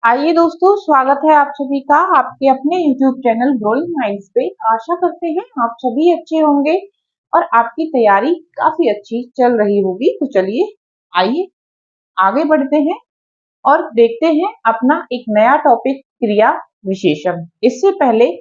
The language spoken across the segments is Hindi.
आइए दोस्तों, स्वागत है आप सभी का आपके अपने YouTube चैनल ग्रोइंग माइंड्स पे। आशा करते हैं आप सभी अच्छे होंगे और आपकी तैयारी काफी अच्छी चल रही होगी। तो चलिए आइए आगे बढ़ते हैं और देखते हैं अपना एक नया टॉपिक, क्रिया विशेषण। इससे पहले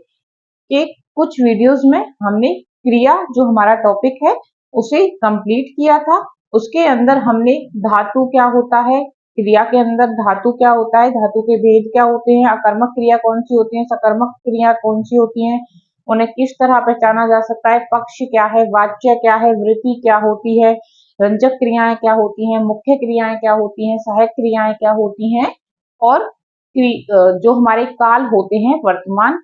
के कुछ वीडियोस में हमने क्रिया जो हमारा टॉपिक है उसे कंप्लीट किया था। उसके अंदर हमने धातु क्या होता है, क्रिया के अंदर धातु क्या होता है, धातु के भेद क्या होते हैं, अकर्मक क्रिया कौन सी होती है, सकर्मक क्रिया कौन सी होती है, उन्हें किस तरह पहचाना जा सकता है, पक्ष क्या है, वाच्य क्या है, वृत्ति क्या होती है, रंजक क्रियाएं क्या होती हैं, मुख्य क्रियाएं क्या होती हैं, सहायक क्रियाएं क्या होती हैं, और जो हमारे काल होते हैं, वर्तमान,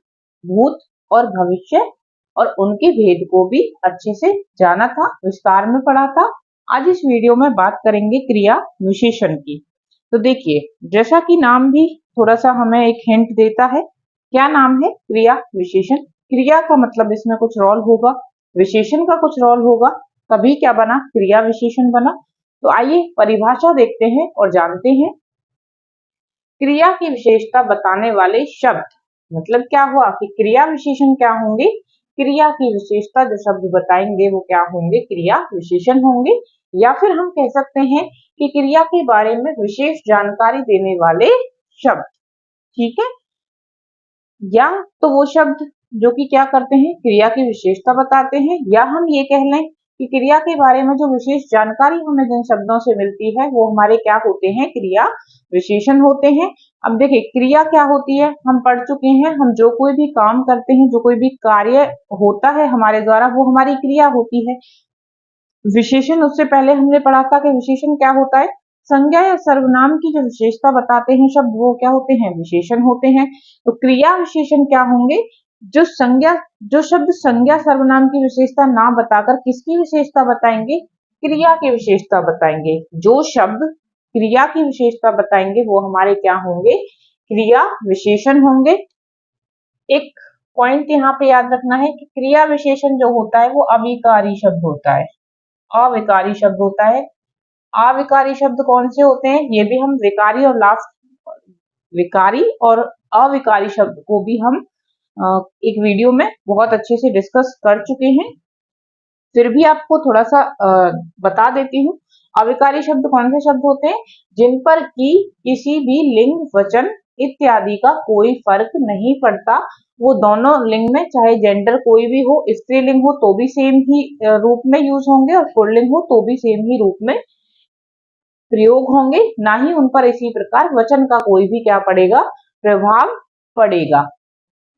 भूत और भविष्य, और उनके भेद को भी अच्छे से जाना था, विस्तार में पढ़ा था। आज इस वीडियो में बात करेंगे क्रिया विशेषण की। तो देखिए, जैसा कि नाम भी थोड़ा सा हमें एक हिंट देता है। क्या नाम है? क्रिया विशेषण। क्रिया का मतलब इसमें कुछ रोल होगा, विशेषण का कुछ रोल होगा, तभी क्या बना? क्रिया विशेषण बना। तो आइए परिभाषा देखते हैं और जानते हैं। क्रिया की विशेषता बताने वाले शब्द, मतलब क्या हुआ कि क्रिया विशेषण क्या होंगे? क्रिया की विशेषता जो शब्द बताएंगे वो क्या होंगे? क्रिया विशेषण होंगे। या फिर हम कह सकते हैं कि क्रिया के बारे में विशेष जानकारी देने वाले शब्द। ठीक है, या तो वो शब्द जो कि क्या करते हैं? क्रिया की विशेषता बताते हैं, या हम ये कह लें कि क्रिया के बारे में जो विशेष जानकारी हमें जिन शब्दों से मिलती है वो हमारे क्या होते हैं? क्रिया विशेषण होते हैं। अब देखिए, क्रिया क्या होती है हम पढ़ चुके हैं। हम जो कोई भी काम करते हैं, जो कोई भी कार्य होता है हमारे द्वारा, वो हमारी क्रिया होती है। विशेषण, उससे पहले हमने पढ़ा था कि विशेषण क्या होता है? संज्ञा या सर्वनाम की जो विशेषता बताते हैं शब्द, वो क्या होते हैं? विशेषण होते हैं। तो क्रिया विशेषण क्या होंगे? जो शब्द संज्ञा सर्वनाम की विशेषता ना बताकर किसकी विशेषता बताएंगे? क्रिया की विशेषता बताएंगे। जो शब्द क्रिया की विशेषता बताएंगे वो हमारे क्या होंगे? क्रिया विशेषण होंगे। एक पॉइंट यहाँ पे याद रखना है कि क्रिया विशेषण जो होता है वो अविकारी शब्द होता है, अविकारी शब्द होता है। अविकारी शब्द कौन से होते हैं? ये भी हम विकारी और विकारी और अविकारी शब्द को भी हम एक वीडियो में बहुत अच्छे से डिस्कस कर चुके हैं। फिर भी आपको थोड़ा सा बता देती हूँ। अविकारी शब्द कौन से शब्द होते हैं? जिन पर कि किसी भी लिंग, वचन इत्यादि का कोई फर्क नहीं पड़ता। वो दोनों लिंग में, चाहे जेंडर कोई भी हो, स्त्रीलिंग हो तो भी सेम ही रूप में यूज होंगे और पुल्लिंग हो तो भी सेम ही रूप में प्रयोग होंगे। ना ही उन पर इसी प्रकार वचन का कोई भी क्या पड़ेगा? प्रभाव पड़ेगा।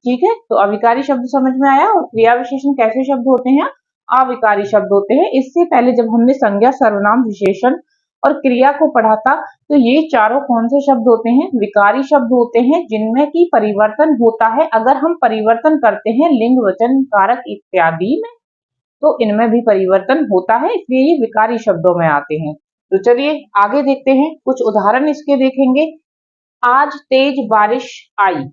ठीक है, तो अविकारी शब्द समझ में आया। और क्रिया विशेषण कैसे शब्द होते हैं? अविकारी शब्द होते हैं। इससे पहले जब हमने संज्ञा, सर्वनाम, विशेषण और क्रिया को पढ़ा था तो ये चारों कौन से शब्द होते हैं? विकारी शब्द होते हैं, जिनमें की परिवर्तन होता है। अगर हम परिवर्तन करते हैं लिंग, वचन, कारक इत्यादि में तो इनमें भी परिवर्तन होता है, इसलिए ये विकारी शब्दों में आते हैं। तो चलिए आगे देखते हैं, कुछ उदाहरण इसके देखेंगे। आज तेज बारिश आई।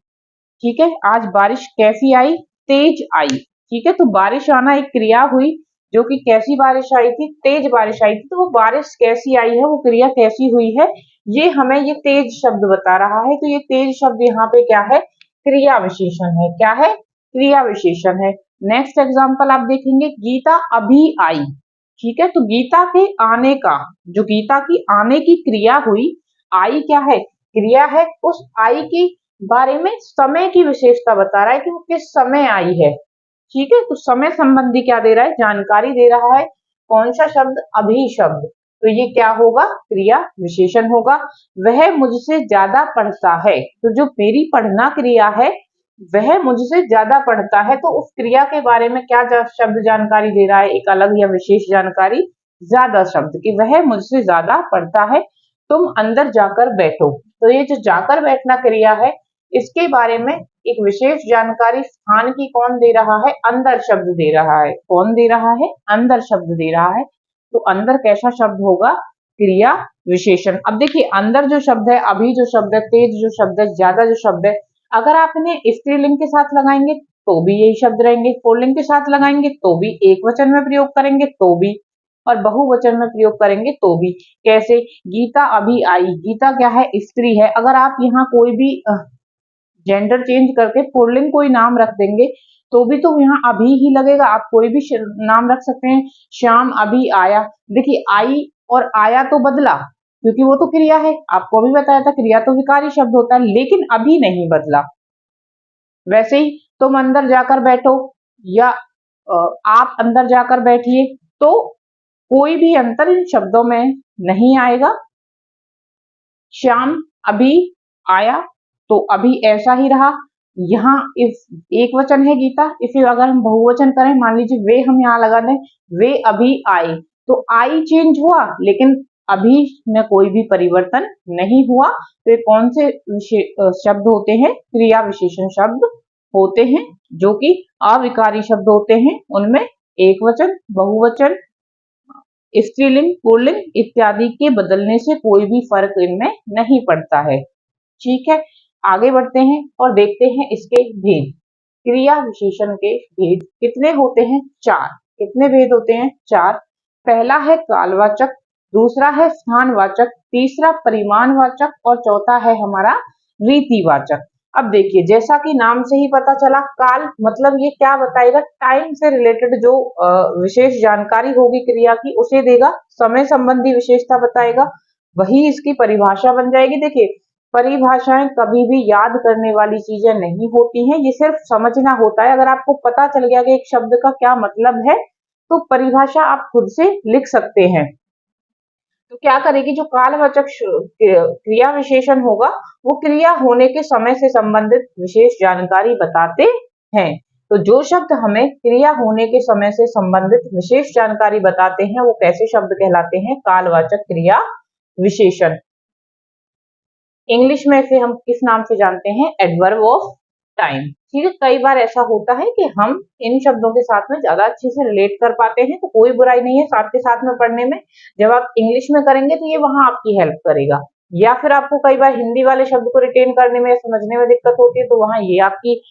ठीक है, आज बारिश कैसी आई? तेज आई। ठीक है, तो बारिश आना एक क्रिया हुई, जो कि कैसी बारिश आई थी? तेज बारिश आई थी। तो वो बारिश कैसी आई है, वो क्रिया कैसी हुई है, ये हमें ये तेज शब्द बता रहा है। तो ये तेज शब्द यहाँ पे क्या है? क्रिया विशेषण है। क्या है? क्रिया विशेषण है। नेक्स्ट एग्जाम्पल आप देखेंगे, गीता अभी आई। ठीक है, तो गीता के आने का, जो गीता की आने की क्रिया हुई, आई क्या है? क्रिया है। उस आई की बारे में समय की विशेषता बता रहा है कि वो किस समय आई है। ठीक है, तो समय संबंधी क्या दे रहा है? जानकारी दे रहा है। कौन सा शब्द? अभी शब्द। तो ये क्या होगा? क्रिया विशेषण होगा। वह मुझसे ज्यादा पढ़ता है। तो जो मेरी पढ़ना क्रिया है, वह मुझसे ज्यादा पढ़ता है, तो उस क्रिया के बारे में क्या शब्द जानकारी दे रहा है? एक अलग या विशेष जानकारी, ज्यादा शब्द, कि वह मुझसे ज्यादा पढ़ता है। तुम अंदर जाकर बैठो। तो ये जो जाकर बैठना क्रिया है, इसके बारे में एक विशेष जानकारी स्थान की कौन दे रहा है? अंदर शब्द दे रहा है। कौन दे रहा है? अंदर शब्द दे रहा है। तो अंदर कैसा शब्द होगा? क्रिया विशेषण। अब देखिए, अंदर जो शब्द है, अभी जो शब्द है, तेज जो शब्द है, ज्यादा जो शब्द है, अगर आप इन्हें स्त्रीलिंग के साथ लगाएंगे तो भी यही शब्द रहेंगे, पुल्लिंग के साथ लगाएंगे तो भी, एक वचन में प्रयोग करेंगे तो भी। और बहुवचन में प्रयोग करेंगे तो भी। कैसे? गीता अभी आई, गीता क्या है? स्त्री है। अगर आप यहाँ कोई भी जेंडर चेंज करके पुल्लिंग कोई नाम रख देंगे तो भी तो यहाँ अभी ही लगेगा। आप कोई भी नाम रख सकते हैं, श्याम अभी आया। देखिए आई और आया तो बदला, क्योंकि वो तो क्रिया है, आपको भी बताया था क्रिया तो विकारी शब्द होता है, लेकिन अभी नहीं बदला। वैसे ही तुम अंदर जाकर बैठो या आप अंदर जाकर बैठिए, तो कोई भी अंतर इन शब्दों में नहीं आएगा। श्याम अभी आया तो अभी ऐसा ही रहा। यहाँ इस एक वचन है गीता, इसे अगर हम बहुवचन करें, मान लीजिए वे हम यहाँ लगा दें, वे अभी आए, तो आई चेंज हुआ लेकिन अभी में कोई भी परिवर्तन नहीं हुआ। तो ये कौन से शब्द होते हैं? क्रिया विशेषण शब्द होते हैं, जो कि अविकारी शब्द होते हैं। उनमें एक वचन, बहुवचन, स्त्रीलिंग, पुल्लिंग इत्यादि के बदलने से कोई भी फर्क इनमें नहीं पड़ता है। ठीक है, आगे बढ़ते हैं और देखते हैं इसके भेद। क्रिया विशेषण के भेद कितने होते हैं? 4। कितने भेद होते हैं? 4। पहला है कालवाचक, दूसरा है स्थानवाचक, तीसरा परिमाणवाचक और चौथा है हमारा रीतिवाचक। अब देखिए, जैसा कि नाम से ही पता चला, काल मतलब ये क्या बताएगा? टाइम से रिलेटेड जो विशेष जानकारी होगी क्रिया की, उसे देगा। समय संबंधी विशेषता बताएगा, वही इसकी परिभाषा बन जाएगी। देखिए, परिभाषाएं कभी भी याद करने वाली चीजें नहीं होती हैं, ये सिर्फ समझना होता है। अगर आपको पता चल गया कि एक शब्द का क्या मतलब है, तो परिभाषा आप खुद से लिख सकते हैं। तो क्या करेगी? जो कालवाचक क्रिया विशेषण होगा, वो क्रिया होने के समय से संबंधित विशेष जानकारी बताते हैं। तो जो शब्द हमें क्रिया होने के समय से संबंधित विशेष जानकारी बताते हैं, वो कैसे शब्द कहलाते हैं? कालवाचक क्रिया विशेषण। इंग्लिश में इसे हम किस नाम से जानते हैं? Adverb of time. ठीक है, कई बार ऐसा होता है कि हम इन शब्दों के साथ में ज्यादा अच्छे से रिलेट कर पाते हैं, तो कोई बुराई नहीं है साथ के साथ में पढ़ने में। जब आप इंग्लिश में करेंगे तो ये वहां आपकी हेल्प करेगा, या फिर आपको कई बार हिंदी वाले शब्द को रिटेन करने में, समझने में दिक्कत होती है, तो वहां ये आपकी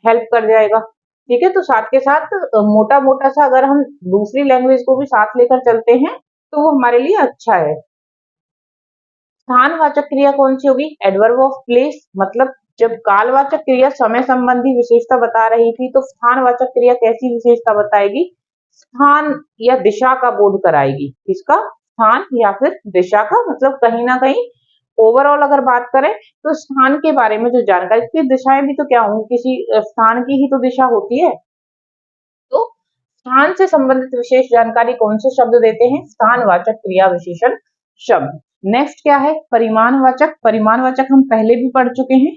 हेल्प कर जाएगा। ठीक है, तो साथ के साथ मोटा मोटा सा अगर हम दूसरी लैंग्वेज को भी साथ लेकर चलते हैं तो वो हमारे लिए अच्छा है। स्थानवाचक क्रिया कौन सी होगी? Adverb of place. मतलब जब कालवाचक क्रिया समय संबंधी विशेषता बता रही थी, तो स्थानवाचक क्रिया कैसी विशेषता बताएगी? स्थान या दिशा का बोध कराएगी। किसका? स्थान या फिर दिशा का। मतलब कहीं ना कहीं ओवरऑल अगर बात करें तो स्थान के बारे में जो जानकारी, की दिशाएं भी तो क्या होंगी? किसी स्थान की ही तो दिशा होती है। तो स्थान से संबंधित विशेष जानकारी कौन से शब्द देते हैं? स्थानवाचक क्रिया विशेषण शब्द। नेक्स्ट क्या है? परिमाणवाचक। परिमाणवाचक हम पहले भी पढ़ चुके हैं।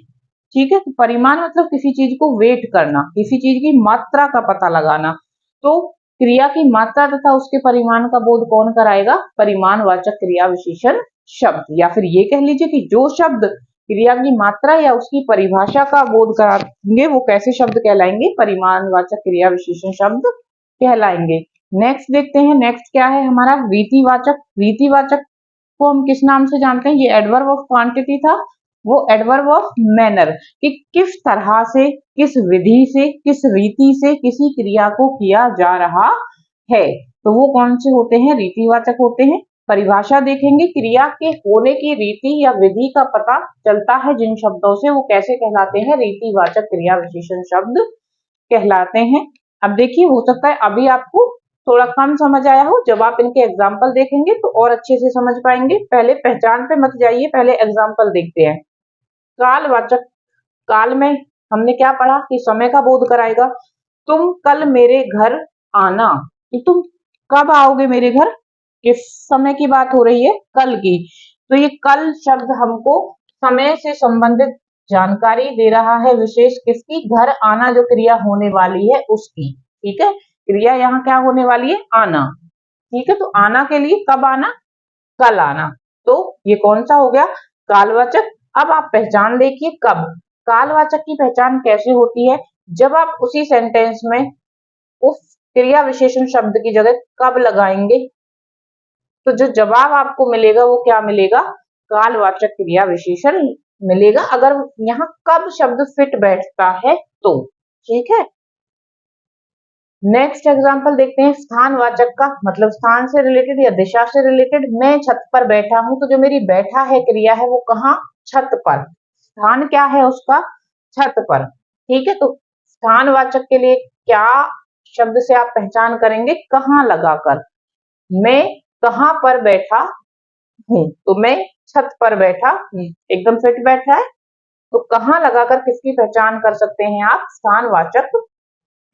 ठीक है, तो परिमाण मतलब किसी चीज को वेट करना, किसी चीज की मात्रा का पता लगाना। तो क्रिया की मात्रा तथा उसके परिमाण का बोध कौन कराएगा? परिमाणवाचक क्रिया विशेषण शब्द। या फिर ये कह लीजिए कि जो शब्द क्रिया की मात्रा या उसकी परिभाषा का बोध कराएंगे, वो कैसे शब्द कहलाएंगे? परिमाणवाचक क्रिया विशेषण शब्द कहलाएंगे। नेक्स्ट देखते हैं, नेक्स्ट क्या है हमारा? रीतिवाचक। रीतिवाचक को हम किस नाम से जानते हैं? ये एडवर्ब ऑफ क्वांटिटी था, वो एडवर्ब ऑफ मैनर, कि किस तरह से, किस विधि से, किस रीति से किसी क्रिया को किया जा रहा है, तो वो कौन से होते हैं? रीतिवाचक होते हैं। परिभाषा देखेंगे, क्रिया के होने की रीति या विधि का पता चलता है जिन शब्दों से, वो कैसे कहलाते हैं? रीतिवाचक क्रिया विशेषण शब्द कहलाते हैं। अब देखिए, हो सकता है अभी आपको थोड़ा कम समझ आया हो, जब आप इनके एग्जाम्पल देखेंगे तो और अच्छे से समझ पाएंगे। पहले पहचान पे मत जाइए, पहले एग्जाम्पल देखते हैं। कालवाचक, काल में हमने क्या पढ़ा कि समय का बोध कराएगा। तुम कल मेरे घर आना, कि तुम कब आओगे मेरे घर? किस समय की बात हो रही है? कल की। तो ये कल शब्द हमको समय से संबंधित जानकारी दे रहा है, विशेष किसकी? घर आना जो क्रिया होने वाली है उसकी। ठीक है, क्रिया यहाँ क्या होने वाली है? आना। ठीक है, तो आना के लिए कब आना? कल आना। तो ये कौन सा हो गया? कालवाचक। अब आप पहचान देखिए, कब। कालवाचक की पहचान कैसे होती है? जब आप उसी सेंटेंस में उस क्रिया विशेषण शब्द की जगह कब लगाएंगे, तो जो जवाब आपको मिलेगा वो क्या मिलेगा? कालवाचक क्रिया विशेषण मिलेगा, अगर यहाँ कब शब्द फिट बैठता है तो। ठीक है, नेक्स्ट एग्जांपल देखते हैं स्थानवाचक का, मतलब स्थान से रिलेटेड या दिशा से रिलेटेड। मैं छत पर बैठा हूं, तो जो मेरी बैठा है क्रिया है वो कहाँ, छत पर। स्थान क्या है उसका, छत पर। ठीक है, तो स्थानवाचक के लिए क्या शब्द से आप पहचान करेंगे, कहाँ लगाकर। मैं कहाँ पर बैठा हूं, तो मैं छत पर बैठा हूं, एकदम फिट बैठा है। तो कहाँ लगाकर किसकी पहचान कर सकते हैं आप, स्थानवाचक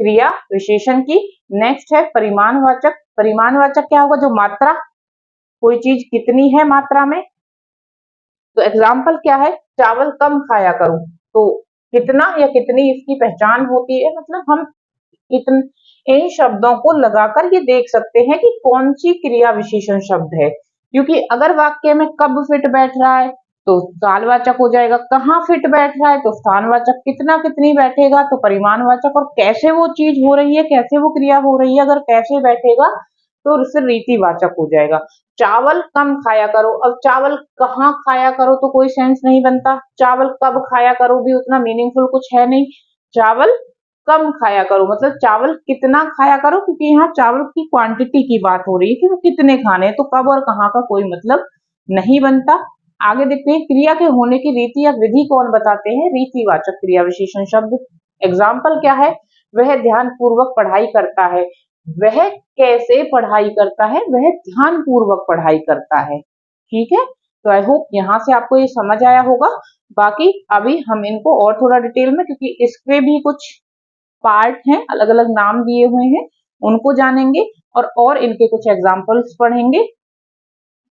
क्रिया विशेषण की। नेक्स्ट है परिमाणवाचक। परिमाणवाचक क्या होगा, जो मात्रा, कोई चीज कितनी है मात्रा में। तो एग्जाम्पल क्या है, चावल कम खाया करूं, तो कितना या कितनी इसकी पहचान होती है, मतलब हम इन शब्दों को लगाकर ये देख सकते हैं कि कौन सी क्रिया विशेषण शब्द है। क्योंकि अगर वाक्य में कब फिट बैठ रहा है तो कालवाचक हो जाएगा, कहाँ फिट बैठ रहा है तो स्थानवाचक, कितना कितनी बैठेगा तो परिमाणवाचक, और कैसे वो चीज हो रही है, कैसे वो क्रिया हो रही है, अगर कैसे बैठेगा तो फिर रीतिवाचक हो जाएगा। चावल कम खाया करो, अब चावल कहाँ खाया करो तो कोई सेंस नहीं बनता, चावल कब खाया करो भी उतना मीनिंगफुल कुछ है नहीं। चावल कम खाया करो मतलब चावल कितना खाया करो, क्योंकि यहाँ चावल की क्वांटिटी की बात हो रही है कि वो कितने खाने हैं, तो कब और कहाँ का कोई मतलब नहीं बनता। आगे देखते हैं क्रिया के होने की रीति या विधि कौन बताते हैं, रीतिवाचक क्रिया विशेषण शब्द। एग्जाम्पल क्या है, वह ध्यान पूर्वक पढ़ाई करता है। वह कैसे पढ़ाई करता है, वह ध्यान पूर्वक पढ़ाई करता है। ठीक है, तो आई होप यहाँ से आपको ये समझ आया होगा। बाकी अभी हम इनको और थोड़ा डिटेल में, क्योंकि इसके भी कुछ पार्ट हैं, अलग अलग नाम दिए हुए हैं, उनको जानेंगे और इनके कुछ एग्जाम्पल्स पढ़ेंगे।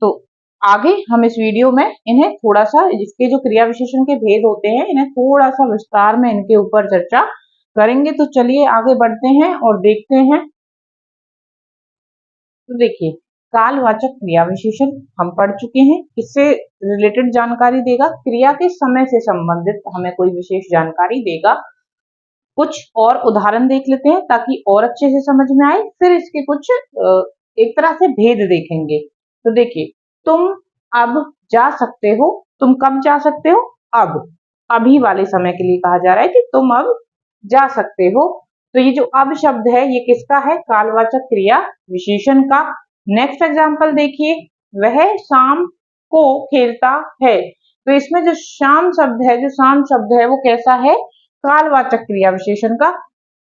तो आगे हम इस वीडियो में इन्हें थोड़ा सा, इसके जो क्रिया विशेषण के भेद होते हैं, इन्हें थोड़ा सा विस्तार में इनके ऊपर चर्चा करेंगे। तो चलिए आगे बढ़ते हैं और देखते हैं। तो देखिए, कालवाचक क्रिया विशेषण हम पढ़ चुके हैं। इससे रिलेटेड जानकारी देगा, क्रिया के समय से संबंधित हमें कोई विशेष जानकारी देगा। कुछ और उदाहरण देख लेते हैं ताकि और अच्छे से समझ में आए, फिर इसके कुछ एक तरह से भेद देखेंगे। तो देखिए, तुम अब जा सकते हो, तुम कब जा सकते हो, अब, अभी वाले समय के लिए कहा जा रहा है कि तुम अब जा सकते हो। तो ये जो अब शब्द है ये किसका है, कालवाचक क्रिया विशेषण का। नेक्स्ट एग्जांपल देखिए, वह शाम को खेलता है। तो इसमें जो शाम शब्द है, जो शाम शब्द है वो कैसा है, कालवाचक क्रिया विशेषण का।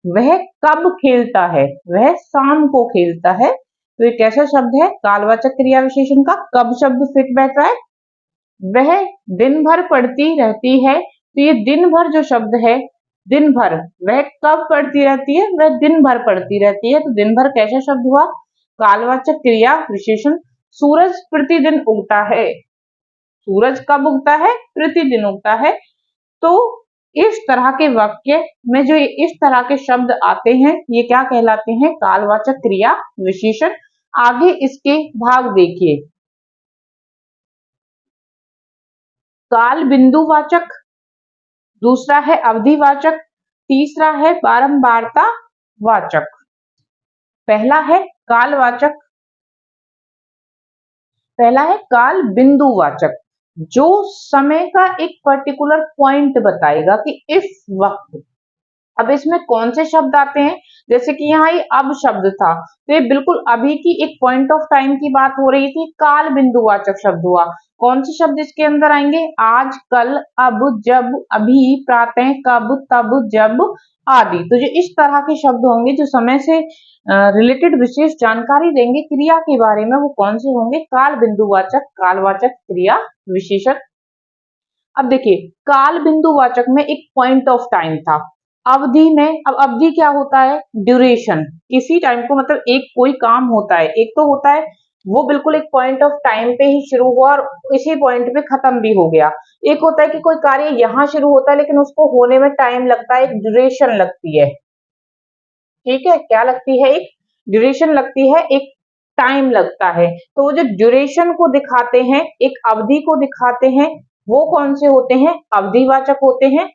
वह कब खेलता है, वह शाम को खेलता है। तो ये कैसा शब्द है, कालवाचक क्रिया विशेषण का। कब शब्द फिट बैठ रहा है, वह दिन भर पढ़ती रहती है। तो ये दिन भर जो शब्द है, दिन भर, वह कब पढ़ती रहती है, वह दिन भर पढ़ती रहती है। तो दिन भर कैसा शब्द हुआ, कालवाचक क्रिया विशेषण। सूरज प्रतिदिन उगता है, सूरज कब उगता है, प्रतिदिन उगता है। तो इस तरह के वाक्य में जो इस तरह के शब्द आते हैं ये क्या कहलाते हैं, कालवाचक क्रिया विशेषण। आगे इसके भाग देखिए, काल बिंदुवाचक, दूसरा है अवधिवाचक, तीसरा है बारंबारता वाचक। पहला है कालवाचक, पहला है काल बिंदुवाचक, जो समय का एक पर्टिकुलर पॉइंट बताएगा कि इस वक्त। अब इसमें कौन से शब्द आते हैं, जैसे कि यहाँ ये अब शब्द था, तो ये बिल्कुल अभी की एक पॉइंट ऑफ टाइम की बात हो रही थी, काल बिंदुवाचक शब्द हुआ। कौन से शब्द इसके अंदर आएंगे, आज, कल, अब, जब, अभी, प्रातः, कब, तब, जब आदि। तो जो इस तरह के शब्द होंगे जो समय से रिलेटेड विशेष जानकारी देंगे क्रिया के बारे में, वो कौन से होंगे, काल बिंदुवाचक, कालवाचक क्रिया विशेषण। अब देखिए, काल बिंदुवाचक में एक पॉइंट ऑफ टाइम था। अवधि में, अब अवधि क्या होता है, ड्यूरेशन, किसी टाइम को, मतलब एक कोई काम होता है, एक तो होता है वो बिल्कुल एक पॉइंट ऑफ टाइम पे ही शुरू हुआ और इसी पॉइंट पे खत्म भी हो गया। एक होता है कि कोई कार्य यहाँ शुरू होता है लेकिन उसको होने में टाइम लगता है, एक ड्यूरेशन लगती है। ठीक है, क्या लगती है, एक ड्यूरेशन लगती है, एक टाइम लगता है। तो वो जो ड्यूरेशन को दिखाते हैं, एक अवधि को दिखाते हैं, वो कौन से होते हैं, अवधिवाचक होते हैं।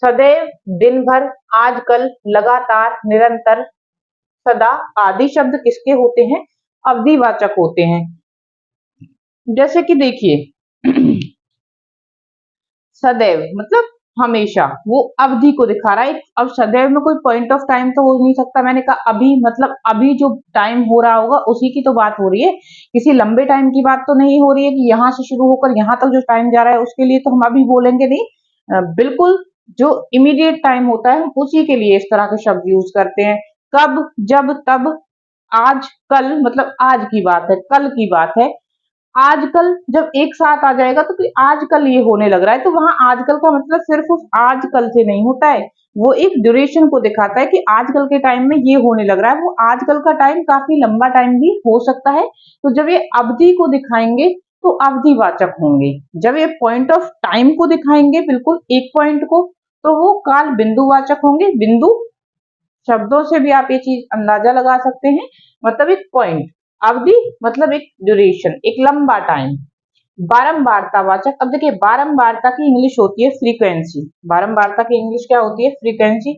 सदैव, दिन भर, आजकल, लगातार, निरंतर, सदा आदि शब्द किसके होते हैं, अवधिवाचक होते हैं। जैसे कि देखिए, सदैव मतलब हमेशा, वो अवधि को दिखा रहा है। अब सदैव में कोई पॉइंट ऑफ टाइम तो हो नहीं सकता। मैंने कहा अभी मतलब अभी जो टाइम हो रहा होगा उसी की तो बात हो रही है, किसी लंबे टाइम की बात तो नहीं हो रही है कि यहाँ से शुरू होकर यहाँ तक जो टाइम जा रहा है उसके लिए तो हम अभी बोलेंगे नहीं। बिल्कुल जो इमीडिएट टाइम होता है हम उसी के लिए इस तरह के शब्द यूज करते हैं। कब, जब, तब, आज, कल, मतलब आज की बात है, कल की बात है। आजकल जब एक साथ आ जाएगा तो फिर आजकल ये होने लग रहा है, तो वहां आजकल का मतलब सिर्फ उस आजकल से नहीं होता है, वो एक ड्यूरेशन को दिखाता है कि आजकल के टाइम में ये होने लग रहा है। वो आजकल का टाइम काफी लंबा टाइम भी हो सकता है। तो जब ये अवधि को दिखाएंगे तो अवधिवाचक होंगे। जब ये पॉइंट ऑफ टाइम को दिखाएंगे, बिल्कुल एक पॉइंट को, तो वो काल बिंदुवाचक होंगे। बिंदु शब्दों से भी आप ये चीज अंदाजा लगा सकते हैं, मतलब एक पॉइंट। अवधि मतलब एक ड्यूरेशन, एक लंबा टाइम। बारंबारता वाचक, अब देखिए बारंबारता की इंग्लिश होती है फ्रीक्वेंसी। बारंबारता की इंग्लिश क्या होती है? फ्रीक्वेंसी।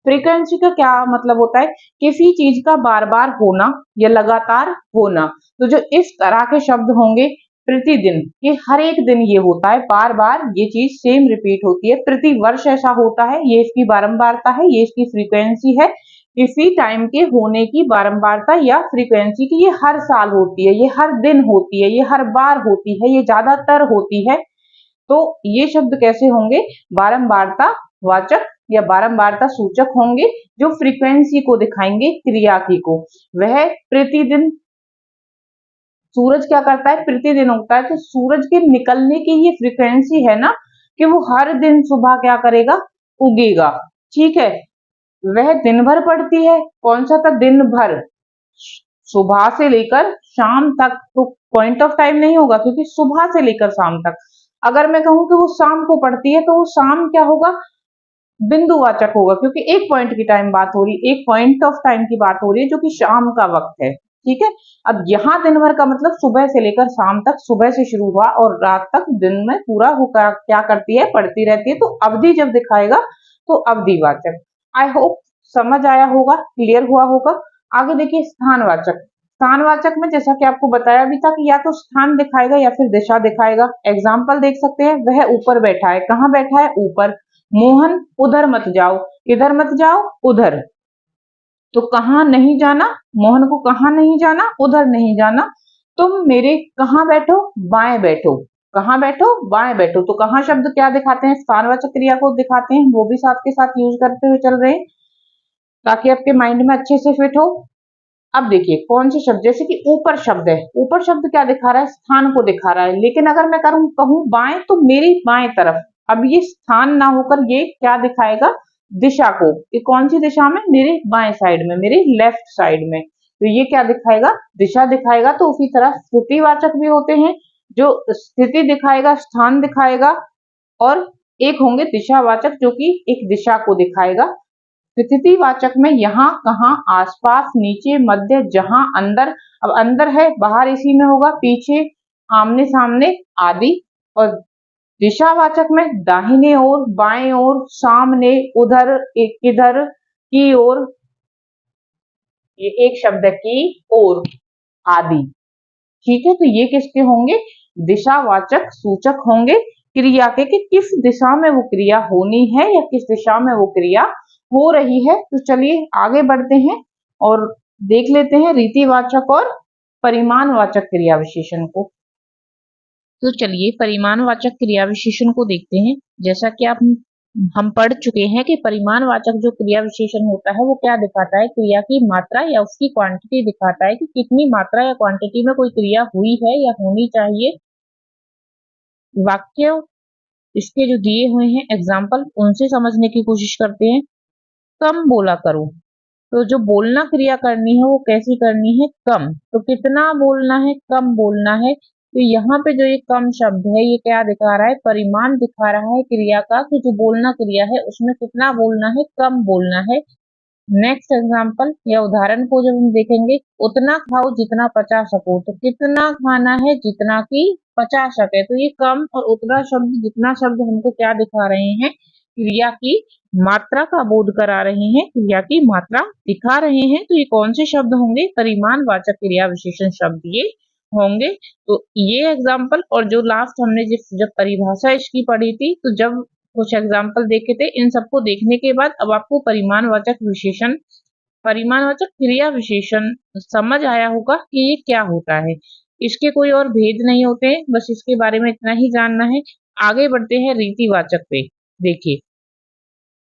फ्रीक्वेंसी का क्या मतलब होता है? किसी चीज का बार बार होना या लगातार होना। तो जो इस तरह के शब्द होंगे प्रतिदिन, ये हर एक दिन ये होता है, बार बार ये चीज सेम रिपीट होती है। प्रति वर्ष ऐसा होता है, ये इसकी बारंबारता है, ये इसकी फ्रीक्वेंसी है। किसी टाइम के होने की बारंबारता या फ्रीक्वेंसी की, ये हर साल होती है, ये हर दिन होती है, ये हर बार होती है, ये ज्यादातर होती है। तो ये शब्द कैसे होंगे? बारंबारता वाचक या बारंबारता सूचक होंगे, जो फ्रीक्वेंसी को दिखाएंगे, क्रिया की को। वह प्रतिदिन, सूरज क्या करता है? प्रतिदिन उगता है, तो सूरज के निकलने की ये फ्रीक्वेंसी है ना, कि वो हर दिन सुबह क्या करेगा? उगेगा। ठीक है। वह दिन भर पड़ती है, कौन सा था? दिन भर, सुबह से लेकर शाम तक। तो पॉइंट ऑफ टाइम नहीं होगा, क्योंकि सुबह से लेकर शाम तक। अगर मैं कहूं कि वो शाम को पड़ती है, तो वो शाम क्या होगा? बिंदुवाचक होगा, क्योंकि एक पॉइंट की टाइम बात हो रही है, एक पॉइंट ऑफ टाइम की बात हो रही है, जो कि शाम का वक्त है। ठीक है। अब यहाँ दिन भर का मतलब सुबह से लेकर शाम तक, सुबह से शुरू हुआ और रात तक दिन में पूरा होकर क्या करती है? पड़ती रहती है। तो अवधि जब दिखाएगा तो अवधिवाचक। आई होप समझ आया होगा, क्लियर हुआ होगा। आगे देखिए स्थानवाचक। स्थानवाचक में जैसा कि आपको बताया भी था कि या तो स्थान दिखाएगा या फिर दिशा दिखाएगा। एग्जाम्पल देख सकते हैं, वह ऊपर बैठा है। कहाँ बैठा है? ऊपर। मोहन उधर मत जाओ, इधर मत जाओ, उधर। तो कहाँ नहीं जाना? मोहन को कहाँ नहीं जाना? उधर नहीं जाना। तुम मेरे कहाँ बैठो? बाएं बैठो। कहाँ बैठो? बाएं बैठो। तो कहाँ शब्द क्या दिखाते हैं? स्थानवाचक क्रिया को दिखाते हैं, वो भी साथ के साथ यूज करते हुए चल रहे हैं, ताकि आपके माइंड में अच्छे से फिट हो। अब देखिए कौन से शब्द, जैसे कि ऊपर शब्द है, ऊपर शब्द क्या दिखा रहा है? स्थान को दिखा रहा है। लेकिन अगर मैं कहूं बाएं, तो मेरी बाएं तरफ। अब ये स्थान ना होकर ये क्या दिखाएगा? दिशा को। ये कौन सी दिशा में? मेरे बाएं साइड में, मेरे लेफ्ट साइड में। तो ये क्या दिखाएगा? दिशा दिखाएगा। तो उसी तरह स्थितिवाचक भी होते हैं, जो स्थिति दिखाएगा, स्थान दिखाएगा, और एक होंगे दिशावाचक, जो कि एक दिशा को दिखाएगा। स्थितिवाचक में यहाँ, कहाँ, आसपास, नीचे, मध्य, जहां, अंदर। अब अंदर है, बाहर इसी में होगा, पीछे, आमने सामने आदि। और दिशावाचक में दाहिने ओर, बाएं ओर, सामने, उधर, इधर, की ओर। ये एक शब्द है, की ओर, आदि। ठीक है। तो ये किसके होंगे? दिशावाचक सूचक होंगे क्रिया के, कि किस दिशा में वो क्रिया होनी है या किस दिशा में वो क्रिया हो रही है। तो चलिए आगे बढ़ते हैं और देख लेते हैं रीतिवाचक और परिमाणवाचक क्रिया विशेषण को। तो चलिए परिमाणवाचक क्रिया विशेषण को देखते हैं। जैसा कि हम पढ़ चुके हैं कि परिमाणवाचक जो क्रिया विशेषण होता है वो क्या दिखाता है? क्रिया की मात्रा या उसकी क्वांटिटी दिखाता है, कि कितनी मात्रा या क्वांटिटी में कोई क्रिया हुई है या होनी चाहिए। वाक्य इसके जो दिए हुए हैं एग्जाम्पल, उनसे समझने की कोशिश करते हैं। कम बोला करो। तो जो बोलना क्रिया करनी है वो कैसी करनी है? कम। तो कितना बोलना है? कम बोलना है। तो यहाँ पे जो ये कम शब्द है, ये क्या दिखा रहा है? परिमाण दिखा रहा है क्रिया का, कि जो बोलना क्रिया है उसमें कितना बोलना है? कम बोलना है। नेक्स्ट एग्जाम्पल या उदाहरण को जब हम देखेंगे, उतना खाओ जितना पचा सको। तो कितना खाना है? जितना कि पचा सके। तो ये कम और उतना शब्द, जितना शब्द हमको क्या दिखा रहे हैं? क्रिया की मात्रा का बोध करा रहे हैं, क्रिया की मात्रा दिखा रहे हैं। तो ये कौन से शब्द होंगे? परिमाणवाचक क्रिया विशेषण शब्द ये होंगे। तो ये एग्जाम्पल, और जो लास्ट हमने जब परिभाषा इसकी पढ़ी थी, तो जब कुछ एग्जाम्पल देखे थे। इन सबको देखने के बाद अब आपको परिमाणवाचक विशेषण, परिमाणवाचक क्रिया विशेषण समझ आया होगा कि ये क्या होता है। इसके कोई और भेद नहीं होते हैं, बस इसके बारे में इतना ही जानना है। आगे बढ़ते हैं रीतिवाचक पे। देखिए,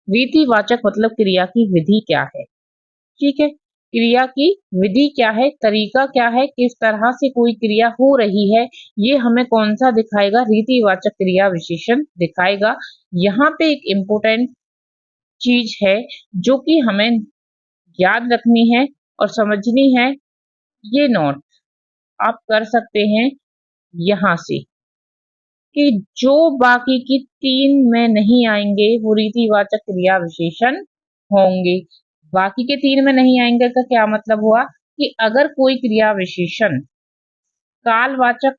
रीतिवाचक मतलब क्रिया की विधि क्या है। ठीक है, क्रिया की विधि क्या है, तरीका क्या है, किस तरह से कोई क्रिया हो रही है, ये हमें कौन सा दिखाएगा, रीतिवाचक क्रिया विशेषण दिखाएगा। यहाँ पे एक इम्पोर्टेंट चीज है जो कि हमें याद रखनी है और समझनी है। ये नोट आप कर सकते हैं यहाँ से कि जो बाकी की 3 में नहीं आएंगे वो रीतिवाचक क्रिया विशेषण होंगे। बाकी के 3 में नहीं आएंगे का क्या मतलब हुआ कि अगर कोई क्रिया विशेषण कालवाचक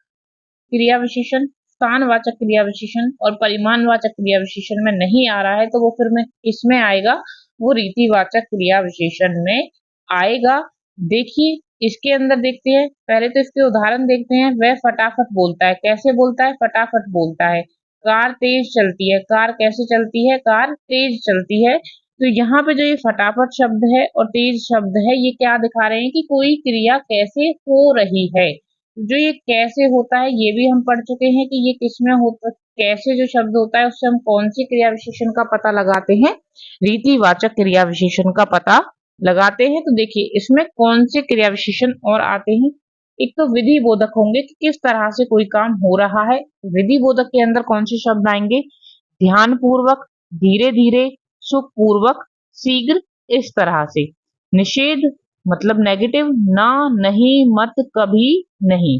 क्रिया विशेषण, स्थानवाचक क्रिया विशेषण और परिमाणवाचक क्रिया विशेषण में नहीं आ रहा है तो वो फिर में किसमें आएगा, वो रीतिवाचक क्रिया विशेषण में आएगा। देखिए इसके अंदर देखते हैं, पहले तो इसके उदाहरण देखते हैं। वह फटाफट बोलता है, कैसे बोलता है, फटाफट बोलता है। कार तेज चलती है, कार कैसे चलती है, कार तेज चलती है। तो यहाँ पे जो ये फटाफट शब्द है और तेज शब्द है, ये क्या दिखा रहे हैं कि कोई क्रिया कैसे हो रही है। जो ये कैसे होता है ये भी हम पढ़ चुके हैं कि ये किसमें होता, कैसे जो शब्द होता है उससे हम कौन सी क्रिया विशेषण का पता लगाते हैं, रीतिवाचक क्रिया विशेषण का पता लगाते हैं। तो देखिए इसमें कौन से क्रिया विशेषण और आते हैं। एक तो विधि बोधक होंगे कि किस तरह से कोई काम हो रहा है। विधि बोधक के अंदर कौन से शब्द आएंगे, ध्यान पूर्वक, धीरे धीरे, सुखपूर्वक, शीघ्र, इस तरह से। निषेध मतलब नेगेटिव, ना, नहीं, मत, कभी नहीं।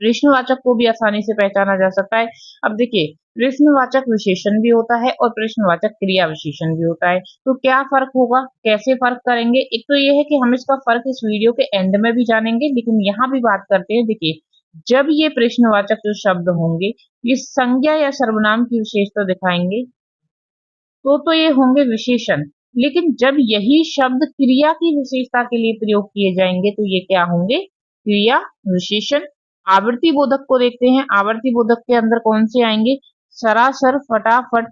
प्रश्नवाचक को भी आसानी से पहचाना जा सकता है। अब देखिए प्रश्नवाचक विशेषण भी होता है और प्रश्नवाचक क्रिया विशेषण भी होता है। तो क्या फर्क होगा, कैसे फर्क करेंगे। एक तो ये है कि हम इसका फर्क इस वीडियो के एंड में भी जानेंगे, लेकिन यहाँ भी बात करते हैं। देखिए जब ये प्रश्नवाचक जो शब्द होंगे ये संज्ञा या सर्वनाम की विशेषता दिखाएंगे तो ये होंगे विशेषण। लेकिन जब यही शब्द क्रिया की विशेषता के लिए प्रयोग किए जाएंगे तो ये क्या होंगे, क्रिया विशेषण। आवर्ती बोधक को देखते हैं। आवर्ती बोधक के अंदर कौन से आएंगे, सरासर, फटाफट,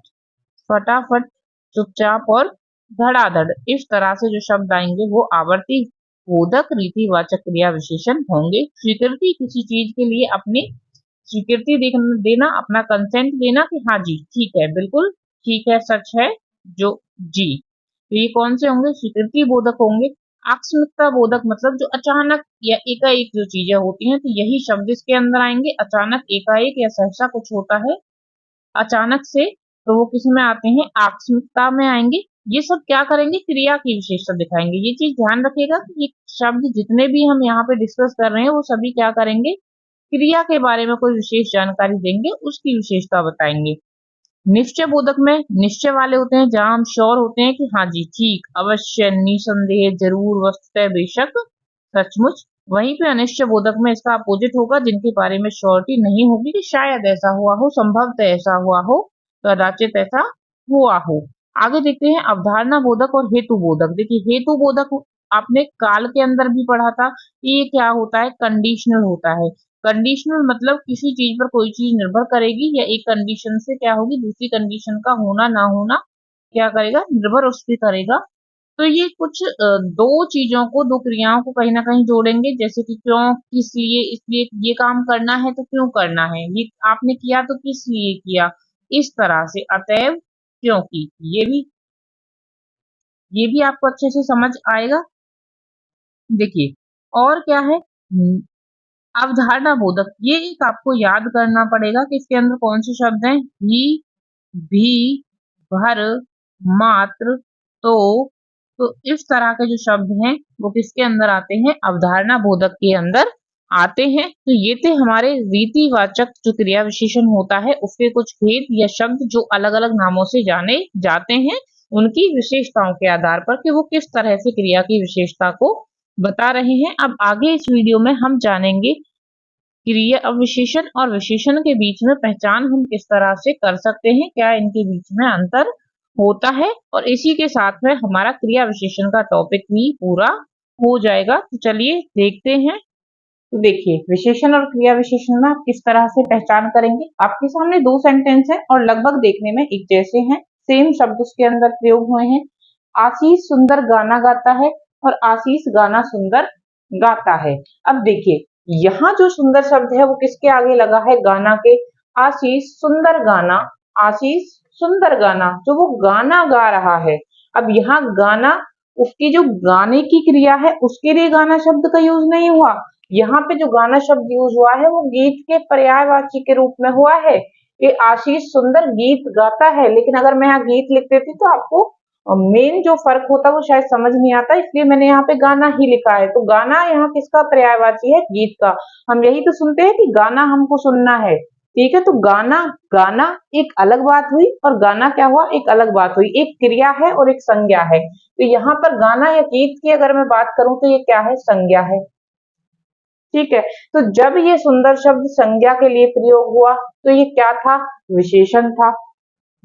फटाफट, चुपचाप और धड़ाधड़, इस तरह से जो शब्द आएंगे वो आवर्ती बोधक रीतिवाचक क्रिया विशेषण होंगे। स्वीकृति, किसी चीज के लिए अपनी स्वीकृति देना, अपना कंसेंट देना कि हाँ जी ठीक है, बिल्कुल ठीक है, सच है जो जी। तो ये कौन से होंगे, स्वीकृति बोधक होंगे। आकस्मिकता बोधक मतलब जो अचानक या एकाएक जो चीजें होती हैं, तो यही शब्द इसके अंदर आएंगे। अचानक, एकाएक या सहसा कुछ होता है अचानक से, तो वो किस में आते हैं, आकस्मिकता में आएंगे। ये सब क्या करेंगे, क्रिया की विशेषता दिखाएंगे। ये चीज ध्यान रखिएगा कि ये शब्द जितने भी हम यहाँ पे डिस्कस कर रहे हैं वो सभी क्या करेंगे, क्रिया के बारे में कोई विशेष जानकारी देंगे, उसकी विशेषता बताएंगे। निश्चय बोधक में निश्चय वाले होते हैं, जहां हम श्योर होते हैं कि हाँ जी ठीक, अवश्य, निसंदेह, जरूर, वस्तुतः, बेशक, सचमुच। वहीं पे अनिश्चय बोधक में इसका अपोजिट होगा, जिनके बारे में श्योरिटी नहीं होगी कि शायद ऐसा हुआ हो, संभवतः ऐसा हुआ हो, कदाचित ऐसा हुआ हो। आगे देखते हैं अवधारणा बोधक और हेतु बोधक। देखिए हेतु बोधक आपने काल के अंदर भी पढ़ा था, ये क्या होता है, कंडीशनल होता है। कंडीशनल मतलब किसी चीज पर कोई चीज निर्भर करेगी या एक कंडीशन से क्या होगी, दूसरी कंडीशन का होना ना होना क्या करेगा, निर्भर उस पर करेगा। तो ये कुछ दो चीजों को, दो क्रियाओं को कहीं ना कहीं जोड़ेंगे, जैसे कि क्यों, किस लिए, इसलिए, ये काम करना है तो क्यों करना है, ये आपने किया तो किस लिए किया, इस तरह से, अतएव, क्योंकि, ये भी आपको अच्छे से समझ आएगा। देखिए और क्या है, अवधारणा बोधक, ये एक आपको याद करना पड़ेगा कि इसके अंदर कौन से शब्द हैं, ही, भी, भर, मात्र, तो इस तरह के जो शब्द हैं वो किसके अंदर आते हैं, अवधारणा बोधक के अंदर आते हैं। तो ये थे हमारे रीतिवाचक जो क्रिया विशेषण होता है उसके कुछ भेद या शब्द जो अलग अलग नामों से जाने जाते हैं, उनकी विशेषताओं के आधार पर कि वो किस तरह से क्रिया की विशेषता को बता रहे हैं। अब आगे इस वीडियो में हम जानेंगे क्रिया विशेषण और विशेषण के बीच में पहचान हम किस तरह से कर सकते हैं, क्या इनके बीच में अंतर होता है, और इसी के साथ में हमारा क्रिया विशेषण का टॉपिक भी पूरा हो जाएगा। तो चलिए देखते हैं। तो देखिए विशेषण और क्रिया विशेषण में आप किस तरह से पहचान करेंगे। आपके सामने दो सेंटेंस हैं और लगभग देखने में एक जैसे हैं, सेम शब्द उसके अंदर प्रयोग हुए हैं। आशीष सुंदर गाना गाता है और आशीष गाना सुंदर गाता है। अब देखिए यहाँ जो सुंदर शब्द है वो किसके आगे लगा है, गाना के। आशीष सुंदर गाना, आशीष सुंदर गाना, जो वो गाना गा रहा है। अब यहाँ गाना उसकी जो गाने की क्रिया है उसके लिए गाना शब्द का यूज नहीं हुआ। यहाँ पे जो गाना शब्द यूज हुआ है वो गीत के पर्यायवाची के रूप में हुआ है। ये आशीष सुंदर गीत गाता है, लेकिन अगर मैं यहाँ गीत लिख देती तो आपको मेन जो फर्क होता वो शायद समझ नहीं आता, इसलिए मैंने यहाँ पे गाना ही लिखा है। तो गाना यहाँ किसका पर्यायवाची है, गीत का। हम यही तो सुनते हैं कि गाना हमको सुनना है, ठीक है। तो गाना गाना एक अलग बात हुई और गाना क्या हुआ, एक अलग बात हुई। एक क्रिया है और एक संज्ञा है। तो यहाँ पर गाना या गीत की अगर मैं बात करूं तो ये क्या है, संज्ञा है, ठीक है। तो जब ये सुंदर शब्द संज्ञा के लिए प्रयोग हुआ तो ये क्या था, विशेषण था।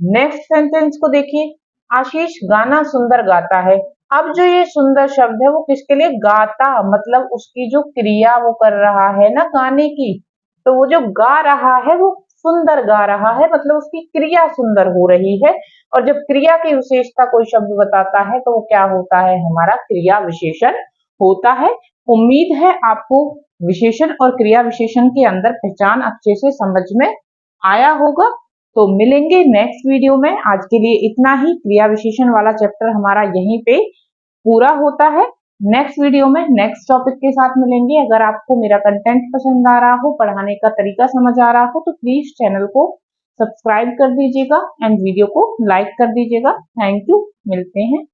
नेक्स्ट सेंटेंस को देखिए, आशीष गाना सुंदर गाता है। अब जो ये सुंदर शब्द है वो किसके लिए, गाता, मतलब उसकी जो क्रिया वो कर रहा है ना गाने की, तो वो जो गा रहा है वो सुंदर गा रहा है, मतलब उसकी क्रिया सुंदर हो रही है। और जब क्रिया की विशेषता कोई शब्द बताता है तो वो क्या होता है, हमारा क्रिया विशेषण होता है। उम्मीद है आपको विशेषण और क्रिया विशेषण के अंदर पहचान अच्छे से समझ में आया होगा। तो मिलेंगे नेक्स्ट वीडियो में। आज के लिए इतना ही। क्रिया विशेषण वाला चैप्टर हमारा यहीं पे पूरा होता है। नेक्स्ट वीडियो में नेक्स्ट टॉपिक के साथ मिलेंगे। अगर आपको मेरा कंटेंट पसंद आ रहा हो, पढ़ाने का तरीका समझ आ रहा हो, तो प्लीज चैनल को सब्सक्राइब कर दीजिएगा एंड वीडियो को लाइक कर दीजिएगा। थैंक यू, मिलते हैं